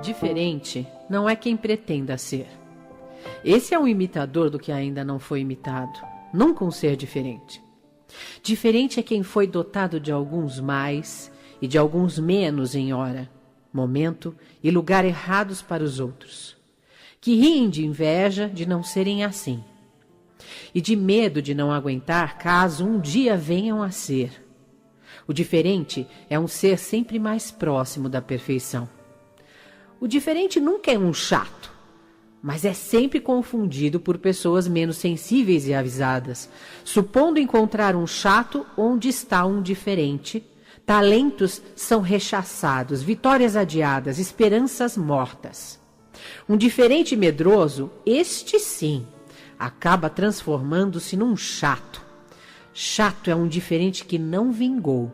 diferente não é quem pretenda ser. Esse é um imitador do que ainda não foi imitado, nunca um ser diferente. Diferente é quem foi dotado de alguns mais e de alguns menos em hora, momento e lugar errados para os outros, que riem de inveja de não serem assim, e de medo de não aguentar caso um dia venham a ser. O diferente é um ser sempre mais próximo da perfeição. O diferente nunca é um chato, mas é sempre confundido por pessoas menos sensíveis e avisadas, supondo encontrar um chato onde está um diferente. Talentos são rechaçados, vitórias adiadas, esperanças mortas. Um diferente medroso, este sim, acaba transformando-se num chato. Chato é um diferente que não vingou.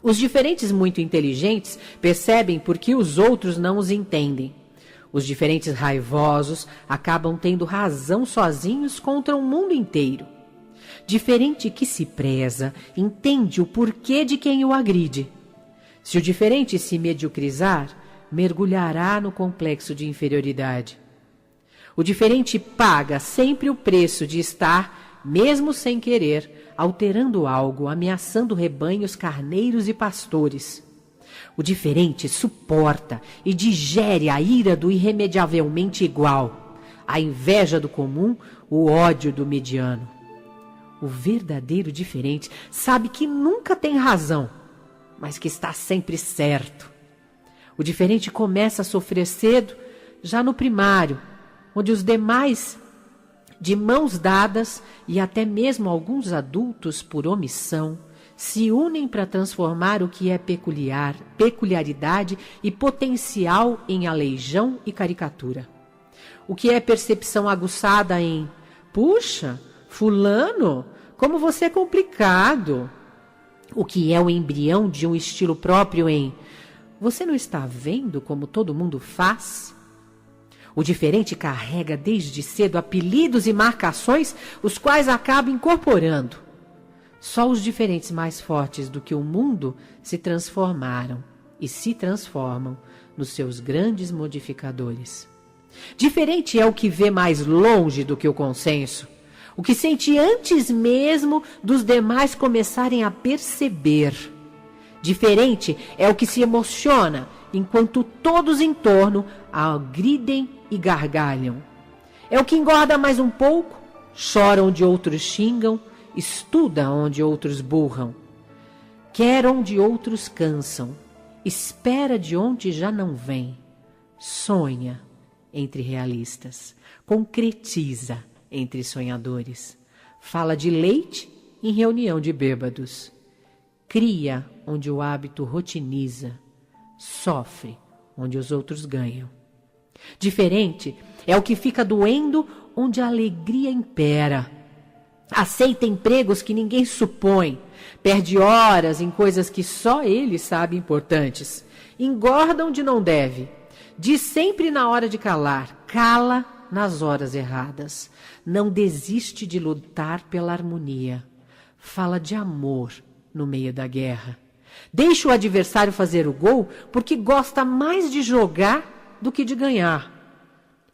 Os diferentes muito inteligentes percebem porque os outros não os entendem. Os diferentes raivosos acabam tendo razão sozinhos contra o mundo inteiro. Diferente que se preza, entende o porquê de quem o agride. Se o diferente se mediocrizar, mergulhará no complexo de inferioridade. O diferente paga sempre o preço de estar, mesmo sem querer, alterando algo, ameaçando rebanhos carneiros e pastores. O diferente suporta e digere a ira do irremediavelmente igual, a inveja do comum, o ódio do mediano. O verdadeiro diferente sabe que nunca tem razão, mas que está sempre certo. O diferente começa a sofrer cedo, já no primário, onde os demais, de mãos dadas, e até mesmo alguns adultos por omissão, se unem para transformar o que é peculiaridade e potencial em aleijão e caricatura. O que é percepção aguçada em "puxa, fulano, como você é complicado". O que é o embrião de um estilo próprio em "você não está vendo como todo mundo faz"? O diferente carrega desde cedo apelidos e marcações, os quais acaba incorporando. Só os diferentes mais fortes do que o mundo se transformaram e se transformam nos seus grandes modificadores. Diferente é o que vê mais longe do que o consenso, o que sente antes mesmo dos demais começarem a perceber. Diferente é o que se emociona enquanto todos em torno agridem e gargalham. É o que engorda mais um pouco, chora onde outros xingam, estuda onde outros burram, quer onde outros cansam, espera de onde já não vem, sonha entre realistas, concretiza entre sonhadores, fala de leite em reunião de bêbados, cria onde o hábito rotiniza, sofre onde os outros ganham. Diferente é o que fica doendo onde a alegria impera. Aceita empregos que ninguém supõe, perde horas em coisas que só ele sabe importantes, engorda onde não deve, diz sempre na hora de calar, cala nas horas erradas, não desiste de lutar pela harmonia, fala de amor no meio da guerra, deixa o adversário fazer o gol porque gosta mais de jogar do que de ganhar.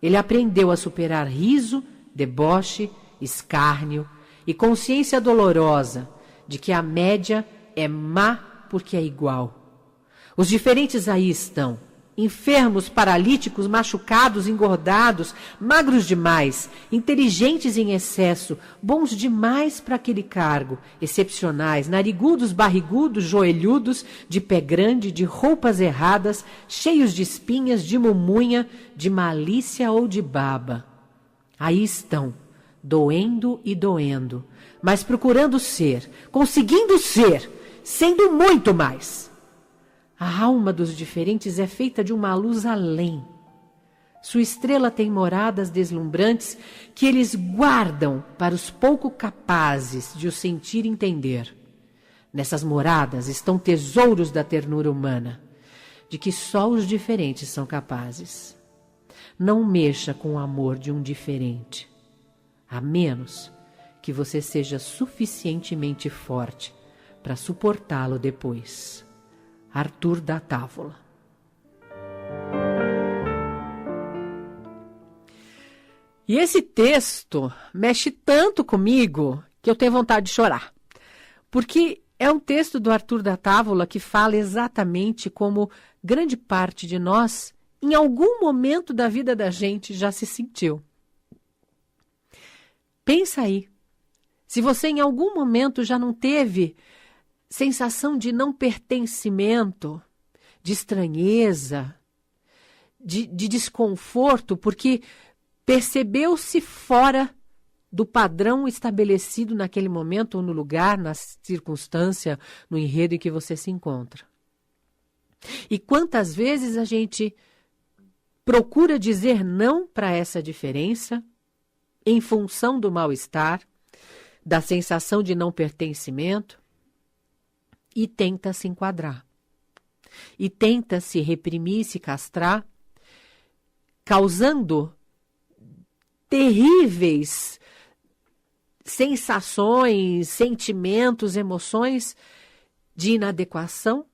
Ele aprendeu a superar riso, deboche, escárnio e consciência dolorosa de que a média é má porque é igual. Os diferentes aí estão, enfermos, paralíticos, machucados, engordados, magros demais, inteligentes em excesso, bons demais para aquele cargo, excepcionais, narigudos, barrigudos, joelhudos, de pé grande, de roupas erradas, cheios de espinhas, de mumunha, de malícia ou de baba. Aí estão, doendo e doendo, mas procurando ser, conseguindo ser, sendo muito mais. A alma dos diferentes é feita de uma luz além. Sua estrela tem moradas deslumbrantes que eles guardam para os pouco capazes de o sentir e entender. Nessas moradas estão tesouros da ternura humana, de que só os diferentes são capazes. Não mexa com o amor de um diferente, a menos que você seja suficientemente forte para suportá-lo depois. Arthur da Távola. E esse texto mexe tanto comigo que eu tenho vontade de chorar. Porque é um texto do Arthur da Távola que fala exatamente como grande parte de nós, em algum momento da vida da gente, já se sentiu. Pensa aí. Se você em algum momento já não teve sensação de não pertencimento, de estranheza, de desconforto, porque percebeu-se fora do padrão estabelecido naquele momento, ou no lugar, na circunstância, no enredo em que você se encontra. E quantas vezes a gente procura dizer não para essa diferença, em função do mal-estar, da sensação de não pertencimento, e tenta se enquadrar. E tenta se reprimir, se castrar, causando terríveis sensações, sentimentos, emoções de inadequação,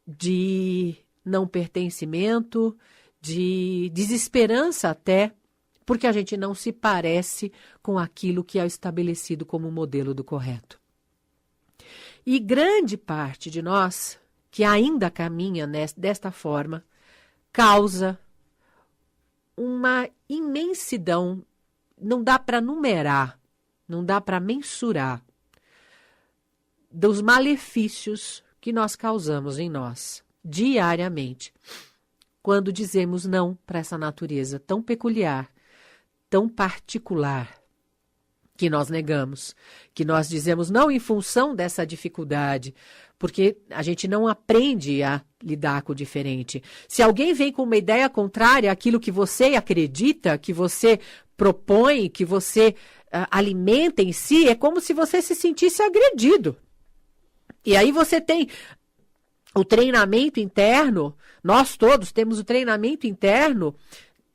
de não pertencimento, de desesperança até, porque a gente não se parece com aquilo que é estabelecido como modelo do correto. E grande parte de nós, que ainda caminha desta forma, causa uma imensidão, não dá para numerar, não dá para mensurar, dos malefícios que nós causamos em nós, diariamente, quando dizemos não para essa natureza tão peculiar, tão particular, que nós negamos, que nós dizemos não em função dessa dificuldade, porque a gente não aprende a lidar com o diferente. Se alguém vem com uma ideia contrária àquilo que você acredita, que você propõe, que você alimenta em si, é como se você se sentisse agredido. E aí você tem o treinamento interno, nós todos temos o treinamento interno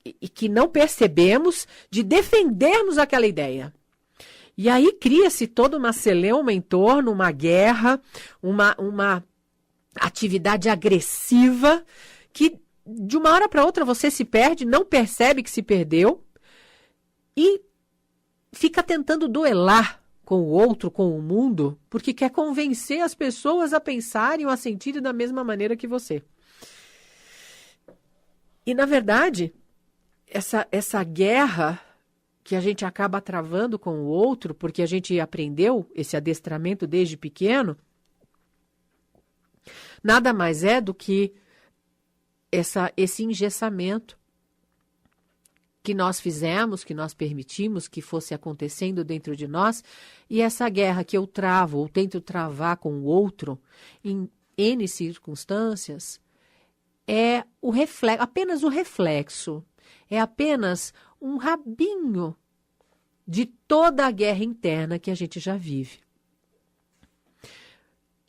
e que não percebemos de defendermos aquela ideia. E aí cria-se toda uma celeuma em torno, uma guerra, uma atividade agressiva que de uma hora para outra você se perde, não percebe que se perdeu e fica tentando duelar com o outro, com o mundo, porque quer convencer as pessoas a pensarem ou a sentirem da mesma maneira que você. E, na verdade, essa guerra que a gente acaba travando com o outro, porque a gente aprendeu esse adestramento desde pequeno, nada mais é do que esse engessamento que nós fizemos, que nós permitimos que fosse acontecendo dentro de nós, e essa guerra que eu travo ou tento travar com o outro em N circunstâncias é apenas o reflexo, é apenas um rabinho de toda a guerra interna que a gente já vive.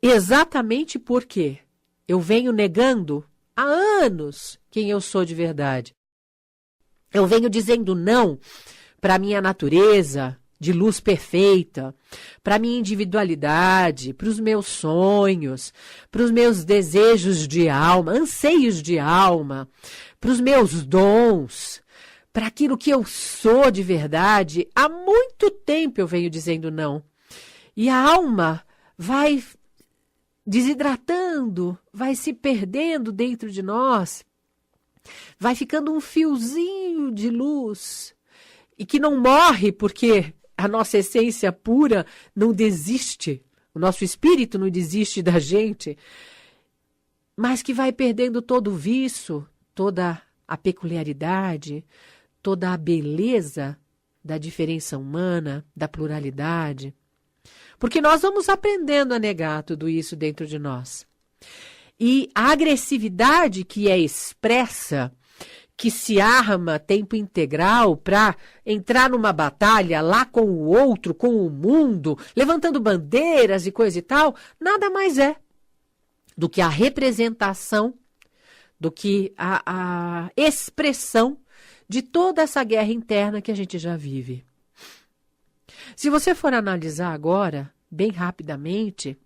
Exatamente porque eu venho negando há anos quem eu sou de verdade. Eu venho dizendo não para a minha natureza de luz perfeita, para a minha individualidade, para os meus sonhos, para os meus desejos de alma, anseios de alma, para os meus dons, para aquilo que eu sou de verdade. Há muito tempo eu venho dizendo não. E a alma vai desidratando, vai se perdendo dentro de nós, vai ficando um fiozinho de luz e que não morre porque a nossa essência pura não desiste, o nosso espírito não desiste da gente, mas que vai perdendo todo o vício, toda a peculiaridade, toda a beleza da diferença humana, da pluralidade. Porque nós vamos aprendendo a negar tudo isso dentro de nós. E a agressividade que é expressa, que se arma tempo integral para entrar numa batalha lá com o outro, com o mundo, levantando bandeiras e coisa e tal, nada mais é do que a representação, do que a expressão de toda essa guerra interna que a gente já vive. Se você for analisar agora, bem rapidamente,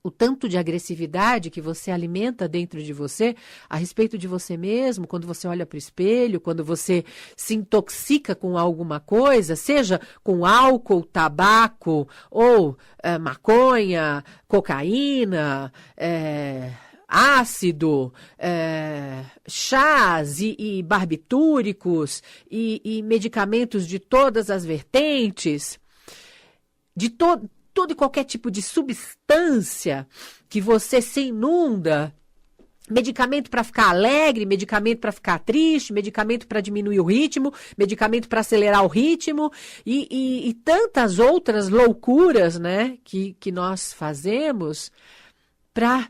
o tanto de agressividade que você alimenta dentro de você a respeito de você mesmo, quando você olha para o espelho, quando você se intoxica com alguma coisa, seja com álcool, tabaco ou maconha, cocaína, ácido, chás e barbitúricos e medicamentos de todas as vertentes, de todo e qualquer tipo de substância que você se inunda, medicamento para ficar alegre, medicamento para ficar triste, medicamento para diminuir o ritmo, medicamento para acelerar o ritmo e tantas outras loucuras, né, que nós fazemos para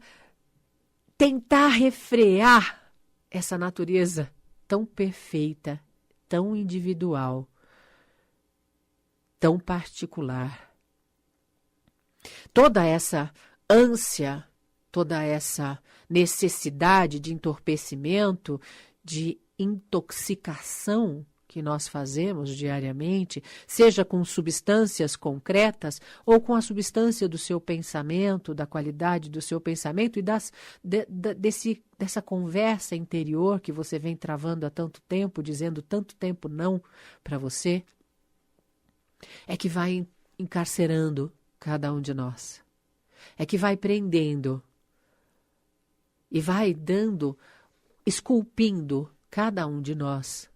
tentar refrear essa natureza tão perfeita, tão individual, tão particular. Toda essa ânsia, toda essa necessidade de entorpecimento, de intoxicação que nós fazemos diariamente, seja com substâncias concretas ou com a substância do seu pensamento, da qualidade do seu pensamento e dessa conversa interior que você vem travando há tanto tempo, dizendo tanto tempo não para você, é que vai encarcerando cada um de nós. É que vai prendendo e vai esculpindo cada um de nós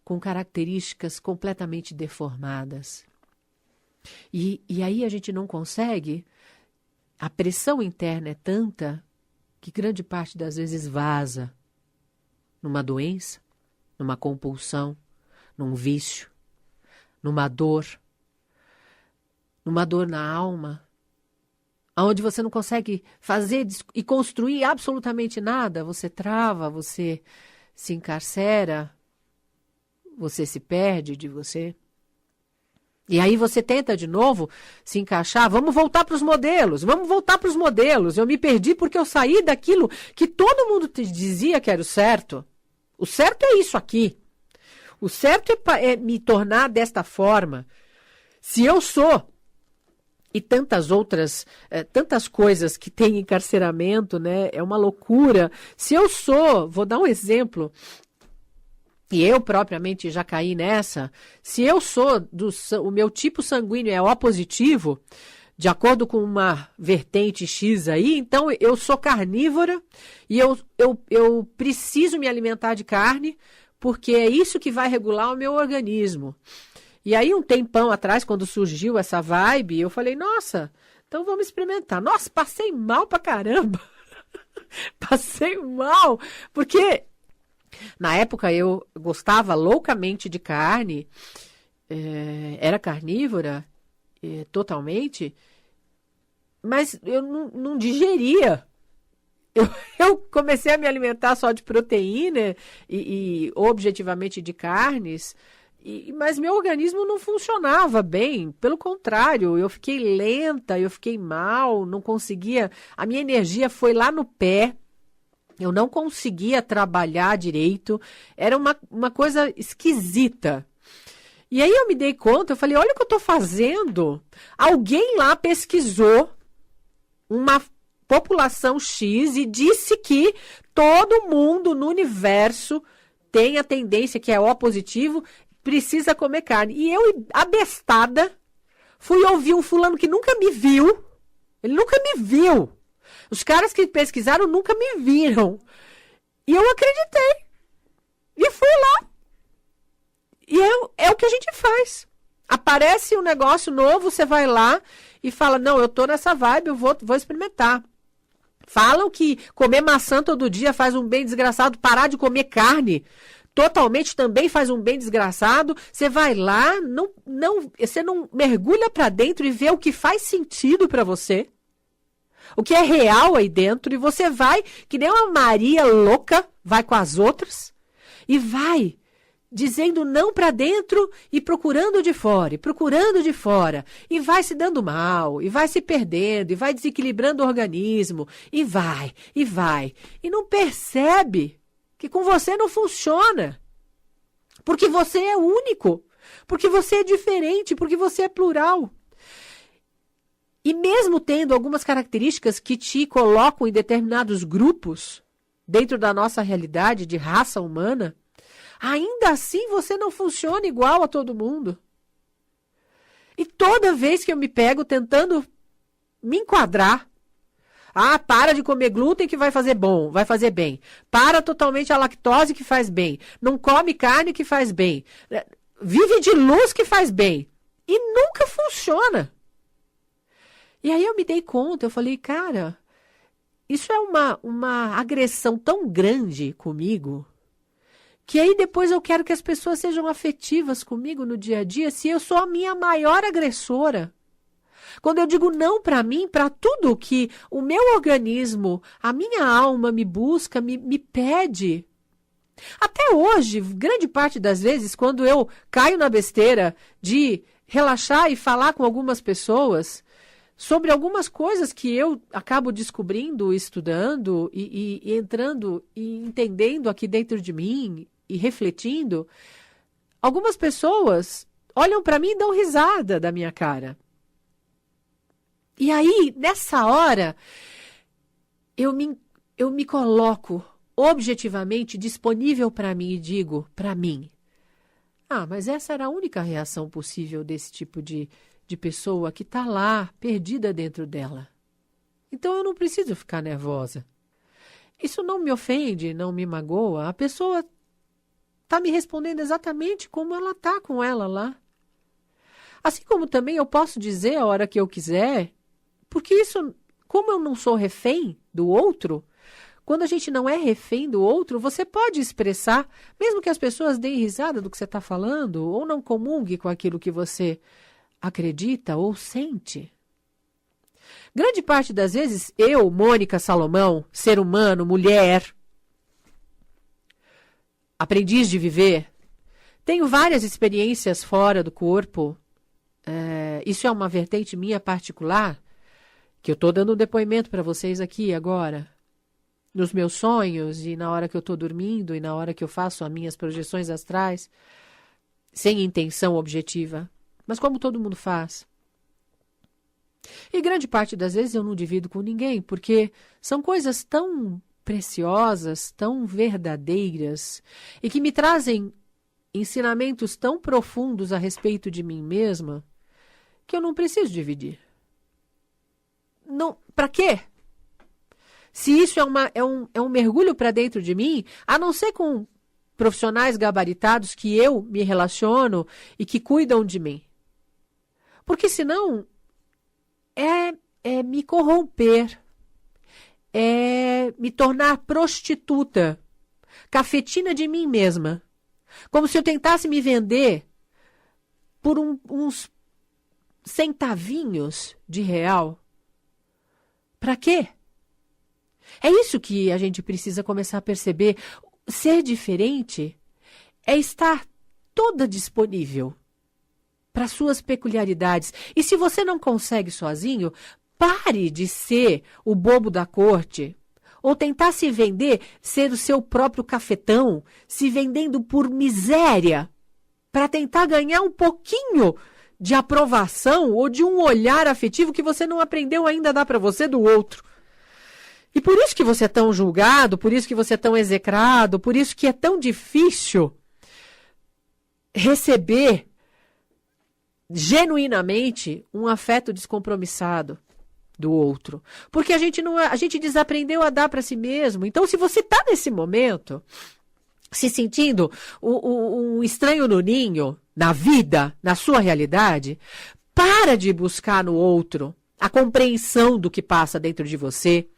com características completamente deformadas. E aí a gente não consegue, a pressão interna é tanta que grande parte das vezes vaza numa doença, numa compulsão, num vício, numa dor na alma, onde você não consegue fazer e construir absolutamente nada, você trava, você se encarcera, você se perde de você. E aí você tenta de novo se encaixar, vamos voltar para os modelos, eu me perdi porque eu saí daquilo que todo mundo te dizia que era o certo. O certo é isso aqui, o certo é me tornar desta forma. Se eu sou e tantas outras, tantas coisas que tem encarceramento, né? É uma loucura. Se eu sou, vou dar um exemplo, e eu propriamente já caí nessa, se eu sou, o meu tipo sanguíneo é O positivo, de acordo com uma vertente X aí, então eu sou carnívora e eu preciso me alimentar de carne, porque é isso que vai regular o meu organismo. E aí, um tempão atrás, quando surgiu essa vibe, eu falei, nossa, então vamos experimentar. Nossa, passei mal pra caramba. Passei mal. Porque na época eu gostava loucamente de carne, era carnívora totalmente, mas eu não digeria. Eu comecei a me alimentar só de proteína e objetivamente de carnes, mas meu organismo não funcionava bem, pelo contrário, eu fiquei lenta, eu fiquei mal, não conseguia, a minha energia foi lá no pé, eu não conseguia trabalhar direito, era uma coisa esquisita. E aí eu me dei conta, eu falei, olha o que eu estou fazendo. Alguém lá pesquisou uma população X e disse que todo mundo no universo tem a tendência, que é O positivo, precisa comer carne. E eu, abestada, fui ouvir um fulano que nunca me viu. Ele nunca me viu. Os caras que pesquisaram nunca me viram. E eu acreditei. E fui lá. E é o que a gente faz. Aparece um negócio novo, você vai lá e fala, não, eu tô nessa vibe, eu vou experimentar. Falam que comer maçã todo dia faz um bem desgraçado, parar de comer carne totalmente também faz um bem desgraçado. Você vai lá, você não mergulha para dentro e vê o que faz sentido para você, o que é real aí dentro, e você vai, que nem uma Maria louca, vai com as outras, e vai dizendo não para dentro e procurando de fora, e vai se dando mal, e vai se perdendo, e vai desequilibrando o organismo, e vai, e não percebe que com você não funciona, porque você é único, porque você é diferente, porque você é plural. E mesmo tendo algumas características que te colocam em determinados grupos, dentro da nossa realidade de raça humana, ainda assim você não funciona igual a todo mundo. E toda vez que eu me pego tentando me enquadrar, para de comer glúten que vai fazer bom, vai fazer bem. Para totalmente a lactose que faz bem. Não come carne que faz bem. Vive de luz que faz bem. E nunca funciona. E aí eu me dei conta, eu falei, cara, isso é uma agressão tão grande comigo, que aí depois eu quero que as pessoas sejam afetivas comigo no dia a dia, se eu sou a minha maior agressora. Quando eu digo não para mim, para tudo que o meu organismo, a minha alma me busca, me pede. Até hoje, grande parte das vezes, quando eu caio na besteira de relaxar e falar com algumas pessoas sobre algumas coisas que eu acabo descobrindo, estudando e entrando e entendendo aqui dentro de mim e refletindo, algumas pessoas olham para mim e dão risada da minha cara. E aí, nessa hora, eu me coloco objetivamente disponível para mim e digo para mim, mas essa era a única reação possível desse tipo de pessoa que está lá, perdida dentro dela. Então eu não preciso ficar nervosa. Isso não me ofende, não me magoa. A pessoa está me respondendo exatamente como ela está com ela lá. Assim como também eu posso dizer a hora que eu quiser, porque isso, como eu não sou refém do outro, quando a gente não é refém do outro, você pode expressar, mesmo que as pessoas deem risada do que você está falando, ou não comungue com aquilo que você acredita ou sente. Grande parte das vezes, eu, Mônica Salomão, ser humano, mulher, aprendiz de viver, tenho várias experiências fora do corpo. Isso é uma vertente minha particular, que eu estou dando um depoimento para vocês aqui agora. Nos meus sonhos e na hora que eu estou dormindo e na hora que eu faço as minhas projeções astrais, sem intenção objetiva. Mas como todo mundo faz. E grande parte das vezes eu não divido com ninguém, porque são coisas tão preciosas, tão verdadeiras, e que me trazem ensinamentos tão profundos a respeito de mim mesma, que eu não preciso dividir. Não, para quê? Se isso é um mergulho para dentro de mim, a não ser com profissionais gabaritados que eu me relaciono e que cuidam de mim. Porque senão é me corromper, é me tornar prostituta, cafetina de mim mesma. Como se eu tentasse me vender por uns centavinhos de real. Para quê? É isso que a gente precisa começar a perceber. Ser diferente é estar toda disponível para suas peculiaridades. E se você não consegue sozinho, pare de ser o bobo da corte ou tentar se vender, ser o seu próprio cafetão, se vendendo por miséria para tentar ganhar um pouquinho de aprovação ou de um olhar afetivo que você não aprendeu ainda a dar para você do outro. E por isso que você é tão julgado, por isso que você é tão execrado, por isso que é tão difícil receber genuinamente um afeto descompromissado do outro. Porque a gente desaprendeu a dar para si mesmo. Então, se você está nesse momento se sentindo um estranho no ninho, na vida, na sua realidade, para de buscar no outro a compreensão do que passa dentro de você,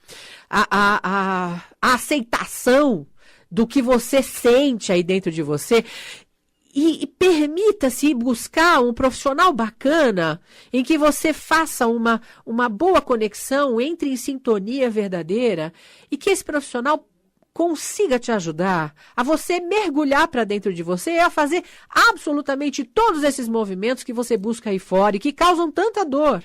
a aceitação do que você sente aí dentro de você e permita-se buscar um profissional bacana em que você faça uma boa conexão, entre em sintonia verdadeira e que esse profissional consiga te ajudar a você mergulhar para dentro de você e a fazer absolutamente todos esses movimentos que você busca aí fora e que causam tanta dor.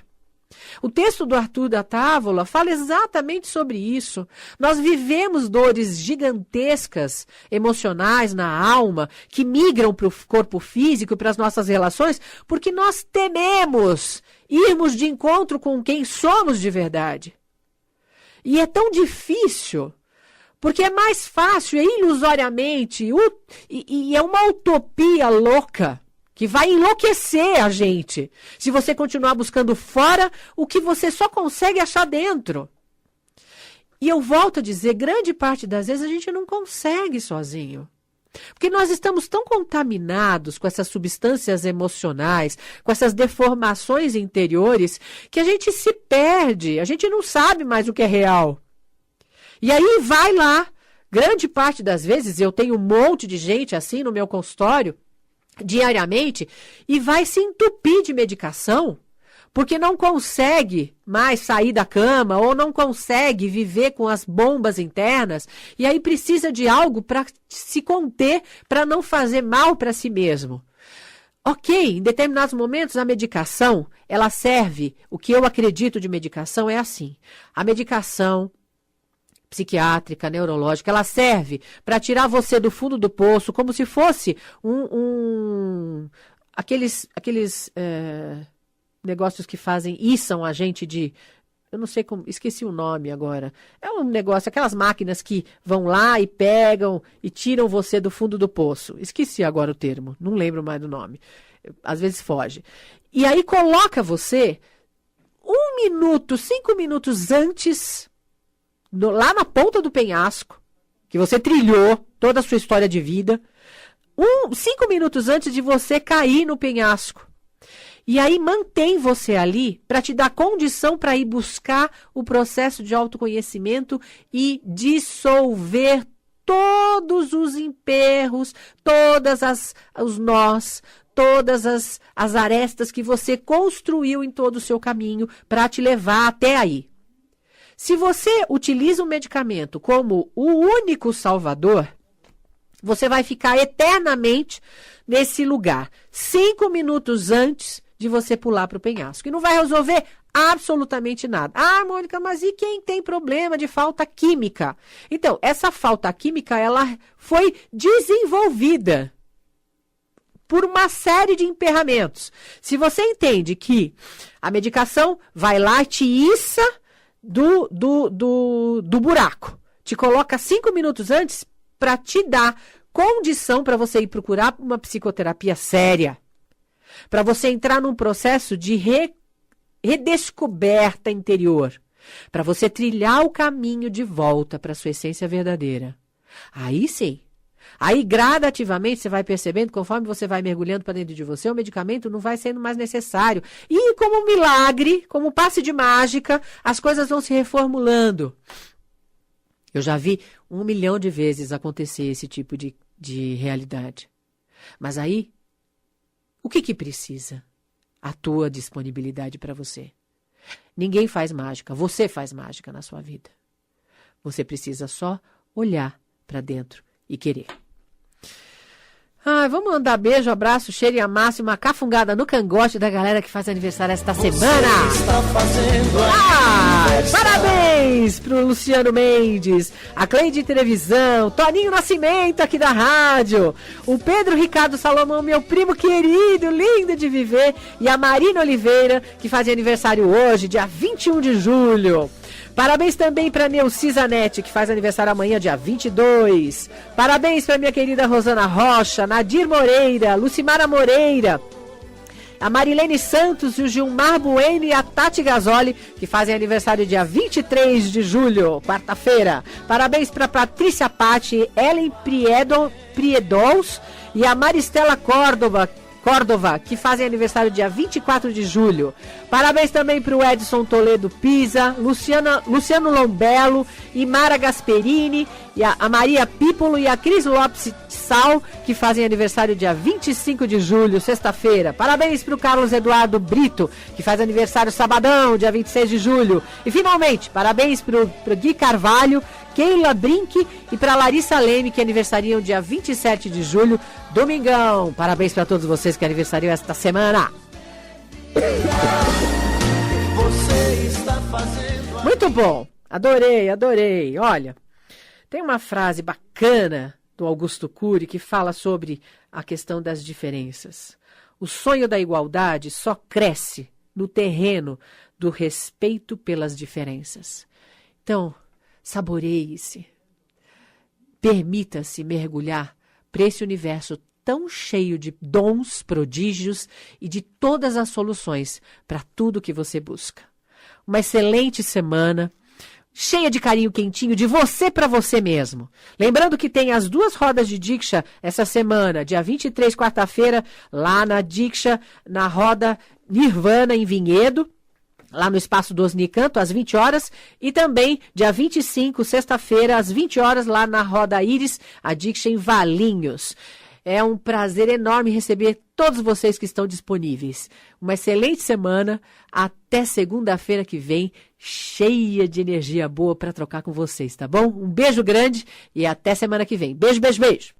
O texto do Arthur da Távola fala exatamente sobre isso. Nós vivemos dores gigantescas, emocionais na alma, que migram para o corpo físico e para as nossas relações, porque nós tememos irmos de encontro com quem somos de verdade. E é tão difícil, porque é mais fácil, é ilusoriamente, e é uma utopia louca, que vai enlouquecer a gente, se você continuar buscando fora o que você só consegue achar dentro. E eu volto a dizer, grande parte das vezes a gente não consegue sozinho. Porque nós estamos tão contaminados com essas substâncias emocionais, com essas deformações interiores, que a gente se perde, a gente não sabe mais o que é real. E aí vai lá, grande parte das vezes, eu tenho um monte de gente assim no meu consultório, diariamente, e vai se entupir de medicação, porque não consegue mais sair da cama, ou não consegue viver com as bombas internas, e aí precisa de algo para se conter, para não fazer mal para si mesmo. Ok, em determinados momentos a medicação, ela serve, o que eu acredito de medicação é assim, a medicação psiquiátrica, neurológica, ela serve para tirar você do fundo do poço, como se fosse aqueles negócios que içam a gente de, eu não sei como, esqueci o nome agora, é um negócio, aquelas máquinas que vão lá e pegam e tiram você do fundo do poço, esqueci agora o termo, não lembro mais do nome, às vezes foge, e aí coloca você 1 minuto, 5 minutos antes, lá na ponta do penhasco, que você trilhou toda a sua história de vida, 5 minutos antes de você cair no penhasco. E aí mantém você ali para te dar condição para ir buscar o processo de autoconhecimento e dissolver todos os emperros, todas os nós, todas as arestas que você construiu em todo o seu caminho para te levar até aí. Se você utiliza o medicamento como o único salvador, você vai ficar eternamente nesse lugar, 5 minutos antes de você pular para o penhasco. E não vai resolver absolutamente nada. Ah, Mônica, mas e quem tem problema de falta química? Então, essa falta química, ela foi desenvolvida por uma série de emperramentos. Se você entende que a medicação vai lá e te issa do buraco, te coloca 5 minutos antes para te dar condição para você ir procurar uma psicoterapia séria, para você entrar num processo de redescoberta interior, para você trilhar o caminho de volta para a sua essência verdadeira. Aí sim, aí gradativamente você vai percebendo, conforme você vai mergulhando para dentro de você, o medicamento não vai sendo mais necessário. E como um milagre, como um passe de mágica, as coisas vão se reformulando. Eu já vi 1 milhão de vezes acontecer esse tipo de realidade. Mas aí, o que precisa? A tua disponibilidade para você. Ninguém faz mágica, você faz mágica na sua vida. Você precisa só olhar para dentro e querer. Vamos mandar beijo, abraço, cheiro e amasso e uma cafungada no cangote da galera que faz aniversário esta semana. Parabéns pro Luciano Mendes, a Cleide Televisão, Toninho Nascimento aqui da rádio, o Pedro Ricardo Salomão, meu primo querido, lindo de viver, e a Marina Oliveira, que faz aniversário hoje, dia 21 de julho. Parabéns também para Neuci Zanetti, que faz aniversário amanhã, dia 22. Parabéns para minha querida Rosana Rocha, Nadir Moreira, Lucimara Moreira, a Marilene Santos e o Gilmar Bueno e a Tati Gasoli, que fazem aniversário dia 23 de julho, quarta-feira. Parabéns para Patrícia Patti, Ellen Priedols e a Maristela Córdova, que fazem aniversário dia 24 de julho. Parabéns também para o Edson Toledo Pisa, Luciano Lombello e Mara Gasperini, e a Maria Pípolo e a Cris Lopes Sal, que fazem aniversário dia 25 de julho, sexta-feira. Parabéns para o Carlos Eduardo Brito, que faz aniversário sabadão, dia 26 de julho. E finalmente, parabéns para o Gui Carvalho, Keila Brink e para Larissa Leme, que aniversariam dia 27 de julho, domingão. Parabéns para todos vocês que aniversariam esta semana. Você Muito bom. Adorei, adorei. Olha, tem uma frase bacana do Augusto Cury que fala sobre a questão das diferenças. O sonho da igualdade só cresce no terreno do respeito pelas diferenças. Então, saboreie-se. Permita-se mergulhar para esse universo tão cheio de dons, prodígios e de todas as soluções para tudo que você busca. Uma excelente semana, cheia de carinho quentinho de você para você mesmo. Lembrando que tem as 2 rodas de Diksha essa semana, dia 23, quarta-feira, lá na Diksha, na roda Nirvana, em Vinhedo, lá no Espaço do Osnicanto, às 20 horas, e também dia 25, sexta-feira, às 20 horas, lá na roda Íris, a Diksha em Valinhos. É um prazer enorme receber todos vocês que estão disponíveis. Uma excelente semana. Até segunda-feira que vem, cheia de energia boa para trocar com vocês, tá bom? Um beijo grande e até semana que vem. Beijo, beijo, beijo.